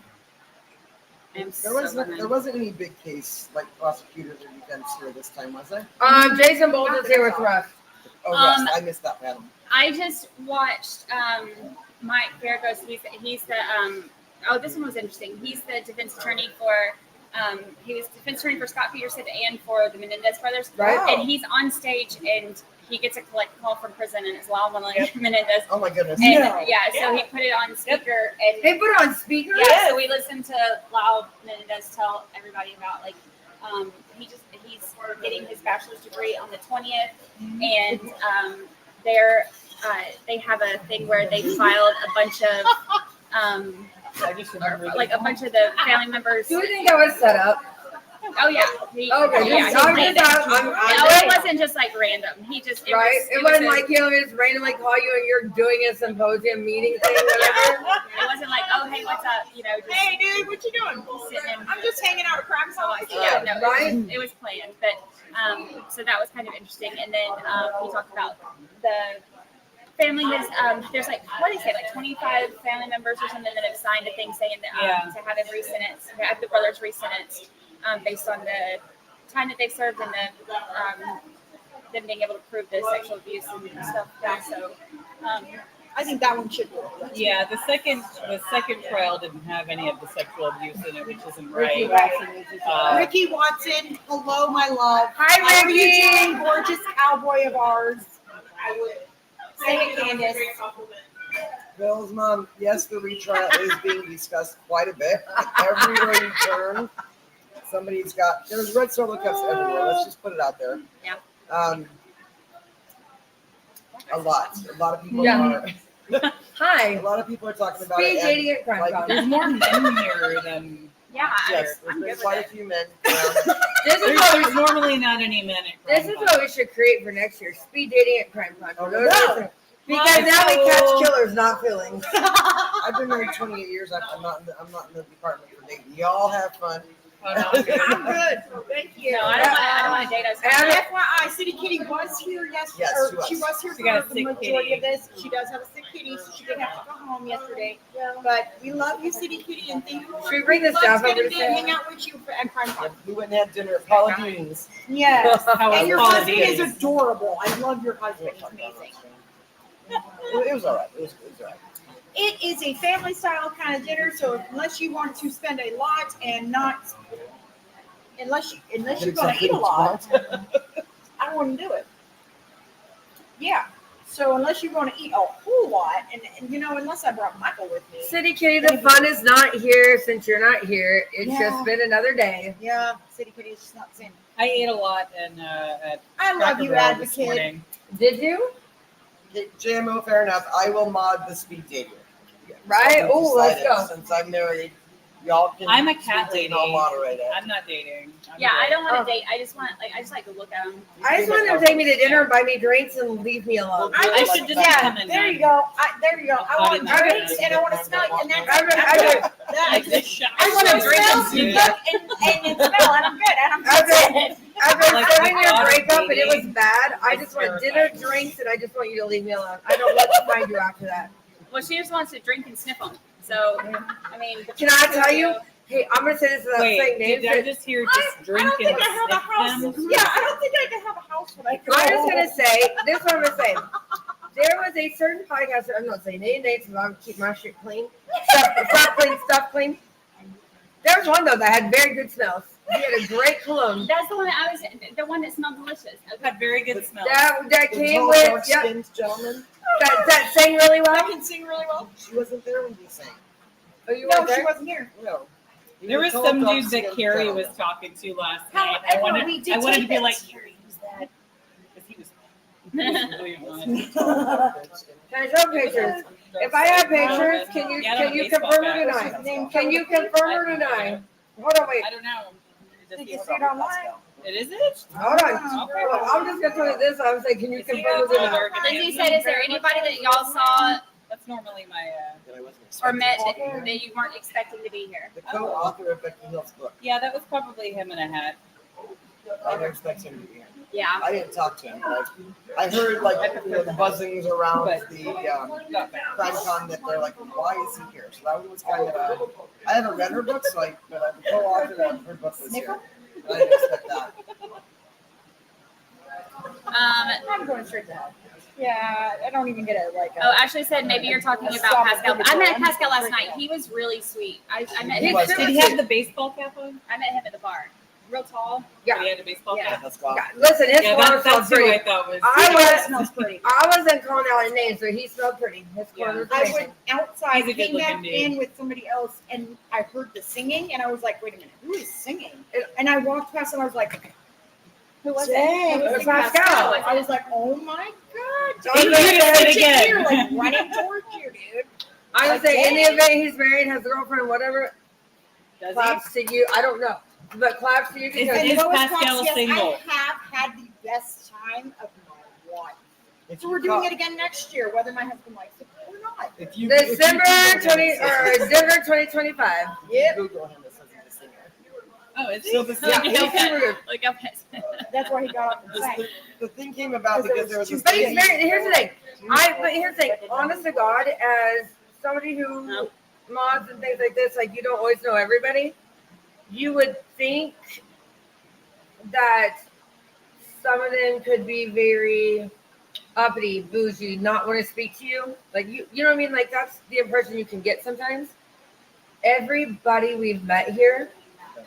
Speaker 14: There wasn't any big case like prosecutors or defense here this time, was there?
Speaker 17: Jason Bowles is here with Russ.
Speaker 14: Oh, yes, I missed that panel.
Speaker 11: I just watched Mike Vergos. He's the this one was interesting. He's the defense attorney for he was defense attorney for Scott Peterson and for the Menendez brothers.
Speaker 17: Right.
Speaker 11: And he's on stage and he gets a call from prison and it's Lyle Menendez.
Speaker 14: Oh my goodness.
Speaker 11: And so he put it on speaker and
Speaker 17: They put it on speaker?
Speaker 11: yeah, so we listened to Lyle Menendez tell everybody about like he's getting his bachelor's degree on the 20th and they have a thing where they filed a bunch of
Speaker 16: I just remember
Speaker 11: like a bunch of the family members.
Speaker 17: Do you think that was set up?
Speaker 11: Oh yeah.
Speaker 17: Okay,
Speaker 11: Yeah,
Speaker 17: I'm
Speaker 11: he
Speaker 17: just-
Speaker 11: did.
Speaker 17: I'm-
Speaker 11: No, it wasn't just like random. He just
Speaker 17: Right? It wasn't
Speaker 11: a-
Speaker 17: like he'll just randomly call you and you're doing a symposium meeting thing, whatever.
Speaker 11: It wasn't like, oh hey, what's up? You know, just
Speaker 13: Hey, dude, what you doing? I'm just hanging out at CrimeCon.
Speaker 11: yeah, no,
Speaker 17: Right?
Speaker 11: it was planned, but so that was kind of interesting. And then he talked about the family has there's like what did he say, like 25 family members or something that have signed a thing saying that to have him resentenced, to have the brothers resentenced based on the time that they've served and the them being able to prove the sexual abuse and stuff. So
Speaker 13: I think that one should work.
Speaker 16: Yeah, the second trial didn't have any of the sexual abuse in it, which isn't right.
Speaker 13: Ricky Watson, hello, my love.
Speaker 17: Hi,
Speaker 13: How are you
Speaker 17: Ricky.
Speaker 13: doing, gorgeous cowboy of ours? I would say it, Candace.
Speaker 14: Bill's mom, yes, the retrial is being discussed quite a bit. Everywhere you turn, somebody's got, there's red solo cups everywhere. Let's just put it out there.
Speaker 11: Yeah.
Speaker 14: A lot of people
Speaker 17: Yeah.
Speaker 14: are.
Speaker 17: Hi.
Speaker 14: A lot of people are talking about
Speaker 17: Speed
Speaker 14: it.
Speaker 17: dating at CrimeCon.
Speaker 14: like,
Speaker 16: There's more men here than
Speaker 11: Yeah,
Speaker 14: yes,
Speaker 11: I'm
Speaker 14: there's
Speaker 11: good
Speaker 14: been
Speaker 11: with
Speaker 14: quite
Speaker 11: it.
Speaker 14: a few men around.
Speaker 16: there's normally not any men at
Speaker 17: This is
Speaker 16: CrimeCon.
Speaker 17: what we should create for next year. Speed dating at CrimeCon.
Speaker 14: Oh,
Speaker 17: Those
Speaker 14: no.
Speaker 17: are- Because now we catch killers, not feelings.
Speaker 14: I've been married 28 years. I'm not in the department for dating. Y'all have fun.
Speaker 16: Oh, no, I'm good.
Speaker 13: I'm good. Thank you.
Speaker 11: No, I don't want to date us.
Speaker 13: And FYI, City Kitty was here yesterday.
Speaker 14: Yes,
Speaker 13: Or she was here
Speaker 16: She got a
Speaker 13: for the
Speaker 16: sick
Speaker 13: majority
Speaker 16: kitty.
Speaker 13: of this. She does have a sick kitty, so she didn't have to go home yesterday. But we love you, City Kitty, and thank you.
Speaker 17: Should we bring this staff over to say
Speaker 13: hang out with you at CrimeCon.
Speaker 14: We went and had dinner at Paula Dean's.
Speaker 13: Yes.
Speaker 16: How was
Speaker 13: And your
Speaker 16: Paula
Speaker 13: husband is
Speaker 16: Dean's?
Speaker 13: adorable. I love your husband. He's amazing.
Speaker 14: It was all right. It was all right.
Speaker 13: It is a family style kind of dinner, so unless you want to spend a lot and not, unless you're going to eat a lot, I don't want to do it. Yeah. So unless you're going to eat a whole lot, and you know, unless I brought Michael with me.
Speaker 17: City Kitty, the fun is not here since you're not here. It's
Speaker 13: Yeah.
Speaker 17: just been another day.
Speaker 13: Yeah, City Kitty is just not the same.
Speaker 16: I ate a lot at
Speaker 13: I love
Speaker 16: Cracker
Speaker 13: you,
Speaker 16: Barrel this
Speaker 13: advocate.
Speaker 16: morning.
Speaker 17: Did you?
Speaker 14: Okay, JMO, fair enough. I will mod the speed dating.
Speaker 17: Right?
Speaker 14: I've
Speaker 17: Oh, let's
Speaker 14: decided,
Speaker 17: go.
Speaker 14: Since I'm married, y'all can.
Speaker 16: I'm a
Speaker 14: speed
Speaker 16: cat
Speaker 14: date and
Speaker 16: lady.
Speaker 14: I'll moderate it.
Speaker 16: I'm not dating. I'm
Speaker 11: Yeah, I
Speaker 16: good.
Speaker 11: don't want to date. I just like to look at them.
Speaker 17: I just want them to take me to dinner, buy me drinks, and leave me alone.
Speaker 16: I should just come in.
Speaker 13: There you go. There you go. I want
Speaker 16: Body
Speaker 13: drinks and I want to smell it, and that's
Speaker 16: Like this shot.
Speaker 13: I want to
Speaker 16: Drink
Speaker 13: smell,
Speaker 16: and
Speaker 13: look,
Speaker 16: see.
Speaker 13: and smell, and I'm good. And I'm good.
Speaker 17: After
Speaker 16: Like
Speaker 17: starting
Speaker 16: the
Speaker 17: your
Speaker 16: body
Speaker 17: breakup and it was
Speaker 16: dating.
Speaker 17: bad, I just want
Speaker 16: It's
Speaker 17: dinner,
Speaker 16: terrifying.
Speaker 17: drinks, and I just want you to leave me alone. I don't know what to find you after that.
Speaker 11: Well, she just wants to drink and sniff them. So, I mean,
Speaker 17: Can I tell you? Hey, I'm gonna say this without saying
Speaker 16: Wait,
Speaker 17: names.
Speaker 16: did I just hear just drink
Speaker 13: I don't
Speaker 16: and
Speaker 13: think I have a house.
Speaker 16: sniff them?
Speaker 13: Yeah, I don't think I can have a house when I go.
Speaker 17: I'm just gonna say this. Is what I'm gonna say. There was a certain podcast. I'm not saying any names, but I'm keep my shit clean. Stuff clean. There was one though that had very good smells. He had a great cologne.
Speaker 11: That's the one that the one that smelled delicious.
Speaker 16: Had very good smell.
Speaker 17: That came with
Speaker 14: gentleman
Speaker 17: that sang really well.
Speaker 13: That can sing really well.
Speaker 14: She wasn't there when we sang.
Speaker 17: Oh, you
Speaker 13: No,
Speaker 17: weren't there?
Speaker 13: she wasn't here.
Speaker 14: No.
Speaker 16: There was some dude that Carrie was talking to last night. I wanted to be like, Carrie, who's that? Because he was really annoying.
Speaker 17: Can I show pictures? If I have pictures, can you confirm or deny? Can you confirm or deny? Hold on, wait.
Speaker 16: I don't know.
Speaker 13: Did you see it online?
Speaker 16: It is it?
Speaker 17: Hold on. Well, I'm just gonna tell you this. I was like, can you confirm or deny?
Speaker 11: Lindsay said, "Is there anybody that y'all saw
Speaker 16: That's normally my.
Speaker 11: or met that you weren't expecting to be here?"
Speaker 14: The co-author of Becky Hill's book.
Speaker 16: Yeah, that was probably him in a hat.
Speaker 14: I didn't expect him to be here.
Speaker 11: Yeah.
Speaker 14: I didn't talk to him. But I heard the buzzings around the CrimeCon that they're like, why is he here? So that was kind of I haven't read her book, so but the co-author of her book was here. I didn't expect that.
Speaker 13: I'm going straight to hell. Yeah, I don't even get it.
Speaker 11: Oh, Ashley said maybe you're talking about Pascal. I met Pascal last night. He was really sweet. I met him.
Speaker 16: Did he have the baseball cap on?
Speaker 11: I met him at the bar. Real tall.
Speaker 17: Yeah.
Speaker 16: He had a baseball cap.
Speaker 14: That's fine.
Speaker 17: Listen, his cologne
Speaker 16: that's
Speaker 17: smells
Speaker 16: who
Speaker 17: pretty.
Speaker 16: I thought was.
Speaker 13: Smells pretty.
Speaker 17: I wasn't calling out his name, so he smelled pretty. His cologne was
Speaker 13: I
Speaker 17: amazing.
Speaker 13: went outside,
Speaker 16: He's a
Speaker 13: came
Speaker 16: good-looking
Speaker 13: back
Speaker 16: dude.
Speaker 13: in with somebody else, and I heard the singing, and I was like, wait a minute, who is singing? And I walked past, and I was like,
Speaker 11: Who was
Speaker 13: dang,
Speaker 11: it?
Speaker 17: It was Pascal.
Speaker 13: I was like, oh my God.
Speaker 17: Don't do it
Speaker 16: again.
Speaker 13: Here, like running towards you, dude.
Speaker 17: I would say in the event he's married, has a girlfriend, whatever,
Speaker 16: Does
Speaker 17: claps to you. I don't know. But claps to you because
Speaker 16: Is
Speaker 13: Lois
Speaker 16: Pascal
Speaker 13: Cox, yes,
Speaker 16: single?
Speaker 13: I have had the best time of my life.
Speaker 14: If
Speaker 13: So
Speaker 14: you
Speaker 13: we're doing
Speaker 14: call-
Speaker 13: it again next year, whether my husband likes it or not.
Speaker 14: If you,
Speaker 17: December
Speaker 14: if you
Speaker 17: 2025.
Speaker 13: Yep.
Speaker 14: Google him, it says he's a singer.
Speaker 16: Oh, is he?
Speaker 14: So the
Speaker 17: Yeah,
Speaker 14: thing,
Speaker 17: he's super.
Speaker 11: Look up.
Speaker 13: That's why he got up and sang.
Speaker 14: the thing came about because there was this
Speaker 17: But he's
Speaker 14: thing-
Speaker 17: married. Here's the thing. But here's the thing. Honest to God, as somebody who mods and things like this, like you don't always know everybody. You would think that some of them could be very uppity, bougie, not want to speak to you. Like you know what I mean? Like that's the impression you can get sometimes. Everybody we've met here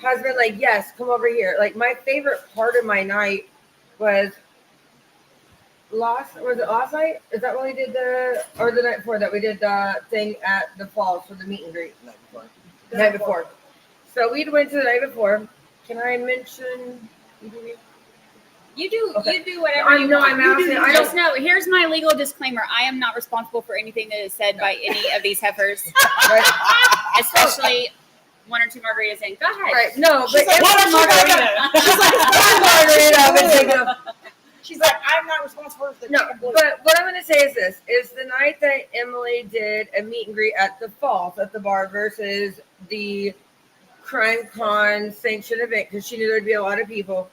Speaker 17: has been like, yes, come over here. Like my favorite part of my night was last night? Is that when we did the night before that we did the thing at the falls for the meet and greet? The night before. So we went to the night before. Can I mention?
Speaker 11: You do.
Speaker 17: Okay.
Speaker 11: You do whatever
Speaker 17: I
Speaker 11: you
Speaker 17: know,
Speaker 11: want.
Speaker 17: I'm asking. I
Speaker 11: Just
Speaker 17: don't.
Speaker 11: know. Here's my legal disclaimer. I am not responsible for anything that is said by any of these heifers,
Speaker 17: Right.
Speaker 11: especially one or two margaritas in. Go ahead.
Speaker 17: Right. No, but
Speaker 13: She's like,
Speaker 17: it's
Speaker 13: margarita. She's like, I'm not responsible for the
Speaker 17: No,
Speaker 13: chicken blue.
Speaker 17: but what I'm going to say is this: is the night that Emily did a meet and greet at the Falls at the bar versus the CrimeCon sanctioned event because she knew there'd be a lot of people.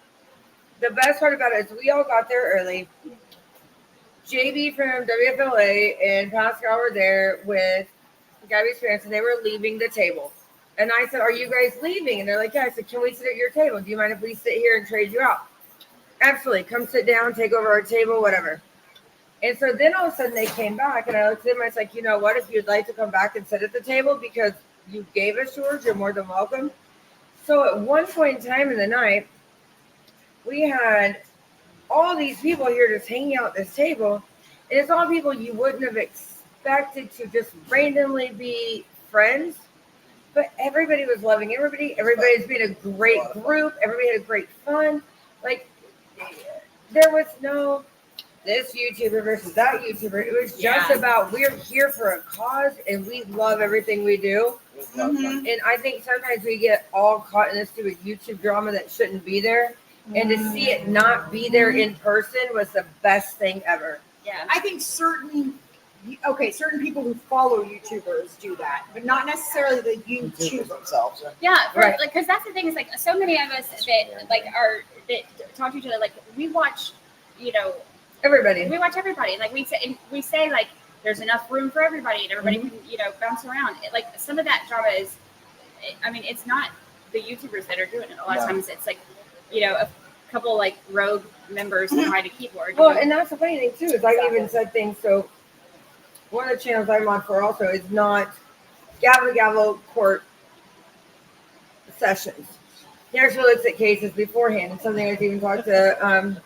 Speaker 17: The best part about it is we all got there early. JB from WFLA and Pascal were there with Gabby's parents, and they were leaving the table. And I said, "Are you guys leaving?" And they're like, "Yeah." I said, "Can we sit at your table? Do you mind if we sit here and trade you out?" Absolutely. Come sit down, take over our table, whatever. And so then all of a sudden they came back, and I looked at them. I was like, "You know what? If you'd like to come back and sit at the table because you gave us yours, you're more than welcome." So at one point in time in the night, we had all these people here just hanging out at this table, and it's all people you wouldn't have expected to just randomly be friends. But everybody was loving everybody. Everybody's been a great group. Everybody had great fun. Like, there was no this YouTuber versus that YouTuber. It was just about we're here for a cause and we love everything we do.
Speaker 13: Mhm.
Speaker 17: And I think sometimes we get all caught in this stupid YouTube drama that shouldn't be there. And to see it not be there in person was the best thing ever.
Speaker 11: Yeah.
Speaker 13: I think certain people who follow YouTubers do that, but not necessarily the YouTubers
Speaker 14: themselves.
Speaker 11: Yeah,
Speaker 17: Right.
Speaker 11: like because that's the thing is like so many of us that talk to each other like we watch,
Speaker 17: Everybody.
Speaker 11: we watch everybody like we say like there's enough room for everybody and everybody can bounce around. Like some of that drama is, I mean, it's not the YouTubers that are doing it. A lot of times it's like a couple like rogue members behind a keyboard.
Speaker 17: Well, and that's the funny thing too, is I've even said things. So one of the channels I'm on for also is not Gavel Gavel Court sessions. He actually looks at cases beforehand. And something I've even talked to.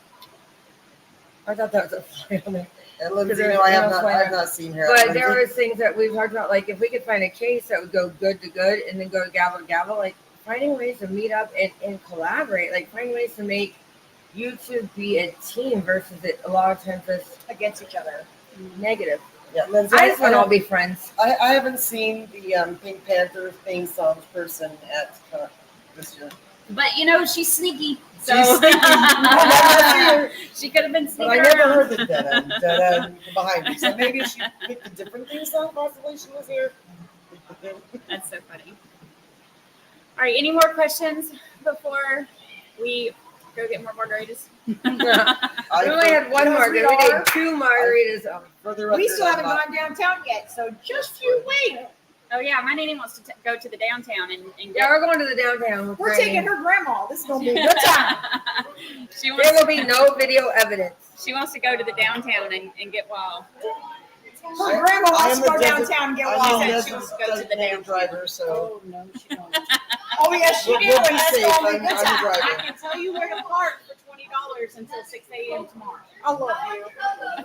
Speaker 17: I thought that was a fly on it.
Speaker 14: And Lindsay, no, I have not seen her.
Speaker 17: But there was things that we've talked about, like if we could find a case that would go good to good and then go gavel to gavel, like finding ways to meet up and collaborate, like finding ways to make YouTube be a team versus it a lot of times it's
Speaker 13: against each other.
Speaker 17: Negative.
Speaker 14: Yeah, Lindsay,
Speaker 17: I just want to all be friends.
Speaker 14: I haven't seen the Pink Panther theme songs person at this year.
Speaker 11: But you know, she's sneaky. So
Speaker 14: She's sneaky.
Speaker 11: she could have been sneaky.
Speaker 14: But I never heard the da-da behind me. So maybe she picked a different theme song. Possibly she was here.
Speaker 11: That's so funny. All right, any more questions before we go get more margaritas?
Speaker 17: We only had one margarita. We did 2 margaritas.
Speaker 13: We still haven't gone downtown yet, so just you wait.
Speaker 11: Oh yeah, my nanny wants to go to the downtown and
Speaker 17: yeah, we're going to the downtown.
Speaker 13: We're taking her grandma. This is gonna be a good time.
Speaker 17: There will be no video evidence.
Speaker 11: She wants to go to the downtown and get wild.
Speaker 13: Her grandma wants to go downtown and get wild.
Speaker 11: She said she wants to go to the downtown.
Speaker 14: Driver, so.
Speaker 13: Oh no, she don't. Oh yes, she
Speaker 14: We'll
Speaker 13: do.
Speaker 14: be
Speaker 13: And that's
Speaker 14: safe.
Speaker 13: gonna be a
Speaker 14: I'm
Speaker 13: good
Speaker 14: the
Speaker 13: time.
Speaker 14: driver.
Speaker 9: I can tell you where to park for $20 until 6 a.m. tomorrow.
Speaker 13: I love you.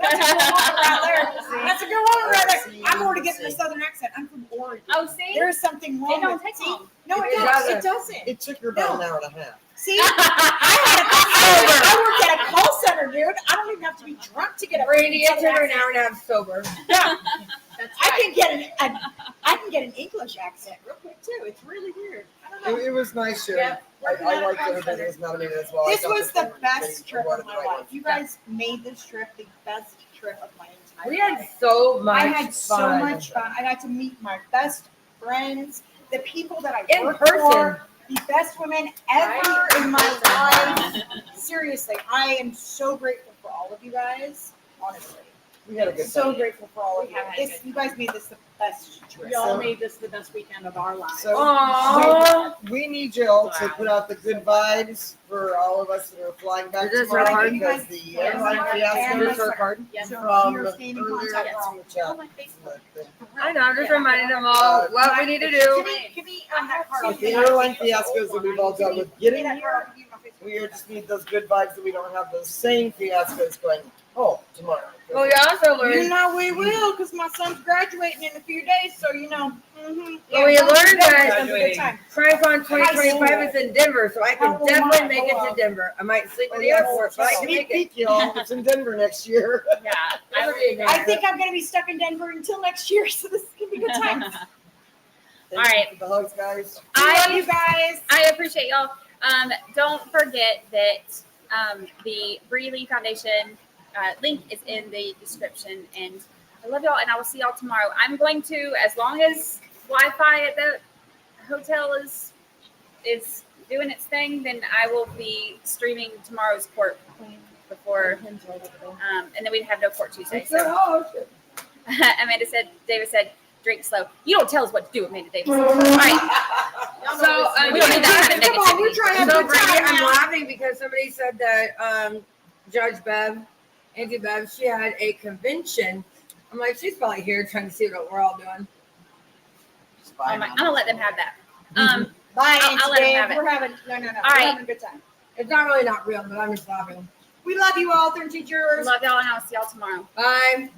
Speaker 13: That's a good woman right there. That's a good woman right there. I'm already getting the southern accent. I'm from Oregon.
Speaker 11: Oh, see?
Speaker 13: There is something wrong.
Speaker 11: It don't
Speaker 13: with
Speaker 11: take
Speaker 13: see?
Speaker 11: long.
Speaker 13: No, it
Speaker 14: It
Speaker 13: doesn't.
Speaker 14: It took her about an hour and a half.
Speaker 13: See, I work at a call center, dude. I don't even have to be drunk to get a
Speaker 17: Brandy, it took her an hour and a half sober.
Speaker 13: Yeah. I can get an English accent real quick too. It's really weird. I don't know.
Speaker 14: It was nice, Sharon. I liked everybody was nominated as well.
Speaker 13: This
Speaker 14: I thought
Speaker 13: was the
Speaker 14: they
Speaker 13: best trip
Speaker 14: wanted
Speaker 13: of my
Speaker 14: the right
Speaker 13: life.
Speaker 14: one.
Speaker 13: You guys made this trip the best trip of my entire
Speaker 17: We had
Speaker 13: life.
Speaker 17: so much
Speaker 13: I had so
Speaker 17: fun.
Speaker 13: much fun. I got to meet my best friends, the people that I
Speaker 17: In
Speaker 13: work
Speaker 17: person.
Speaker 13: for, the best women ever in my life. Seriously, I am so grateful for all of you guys. Honestly,
Speaker 14: We had a good
Speaker 13: so
Speaker 14: time.
Speaker 13: grateful for all of
Speaker 11: We
Speaker 13: you.
Speaker 11: have had a good
Speaker 13: You guys made this the best trip.
Speaker 9: Y'all made this the best weekend of our lives.
Speaker 14: So we need y'all to put out the good vibes for all of us that are flying back
Speaker 17: Is this
Speaker 14: tomorrow
Speaker 17: our
Speaker 14: because
Speaker 17: card?
Speaker 14: the airline fiasco
Speaker 17: Is this our card?
Speaker 11: Yes.
Speaker 14: from
Speaker 13: You're staying in
Speaker 14: earlier
Speaker 13: contact
Speaker 14: in the chat.
Speaker 17: I know, I'm just reminding them all what we need to do.
Speaker 13: Give me that card.
Speaker 14: With the airline fiascos that we've all dealt with getting here, we just need those good vibes that we don't have those same fiascos going, oh, tomorrow.
Speaker 17: Well, we also
Speaker 13: You
Speaker 17: learned.
Speaker 13: know we will, because my son's graduating in a few days, so you know.
Speaker 17: Well, we learned that
Speaker 13: It's a good time.
Speaker 17: CrimeCon 2025 is in Denver, so I can definitely make it to Denver. I might sleep in the airport, but I can make it.
Speaker 14: Y'all, it's in Denver next year.
Speaker 11: Yeah.
Speaker 13: I think I'm going to be stuck in Denver until next year, so this is going to be a good time.
Speaker 11: All right.
Speaker 14: The hugs, guys.
Speaker 13: I love you guys.
Speaker 11: I appreciate y'all. Don't forget that the Bree Leigh Foundation link is in the description, and I love y'all, and I will see y'all tomorrow. I'm going to, as long as Wi-Fi at the hotel is doing its thing, then I will be streaming tomorrow's court before, and then we'd have no court Tuesday. So David said, drink slow. You don't tell us what to do, Amanda Davis. All right. So we don't need that.
Speaker 13: Come on, we're trying to have
Speaker 17: So,
Speaker 13: a good
Speaker 17: Brandy,
Speaker 13: time
Speaker 17: I'm
Speaker 13: now.
Speaker 17: laughing because somebody said that Judge Bev, Auntie Bev, she had a convention. I'm like, she's probably here trying to see what we're all doing.
Speaker 11: I'm gonna let them have that.
Speaker 13: Bye,
Speaker 11: I'll let them have it.
Speaker 13: We're having, no.
Speaker 11: All
Speaker 13: We're
Speaker 11: right.
Speaker 13: having a good time.
Speaker 17: It's not really not real, but I'm just laughing.
Speaker 13: We love you all, 13 jurors.
Speaker 11: Love y'all, and I'll see y'all tomorrow.
Speaker 17: Bye.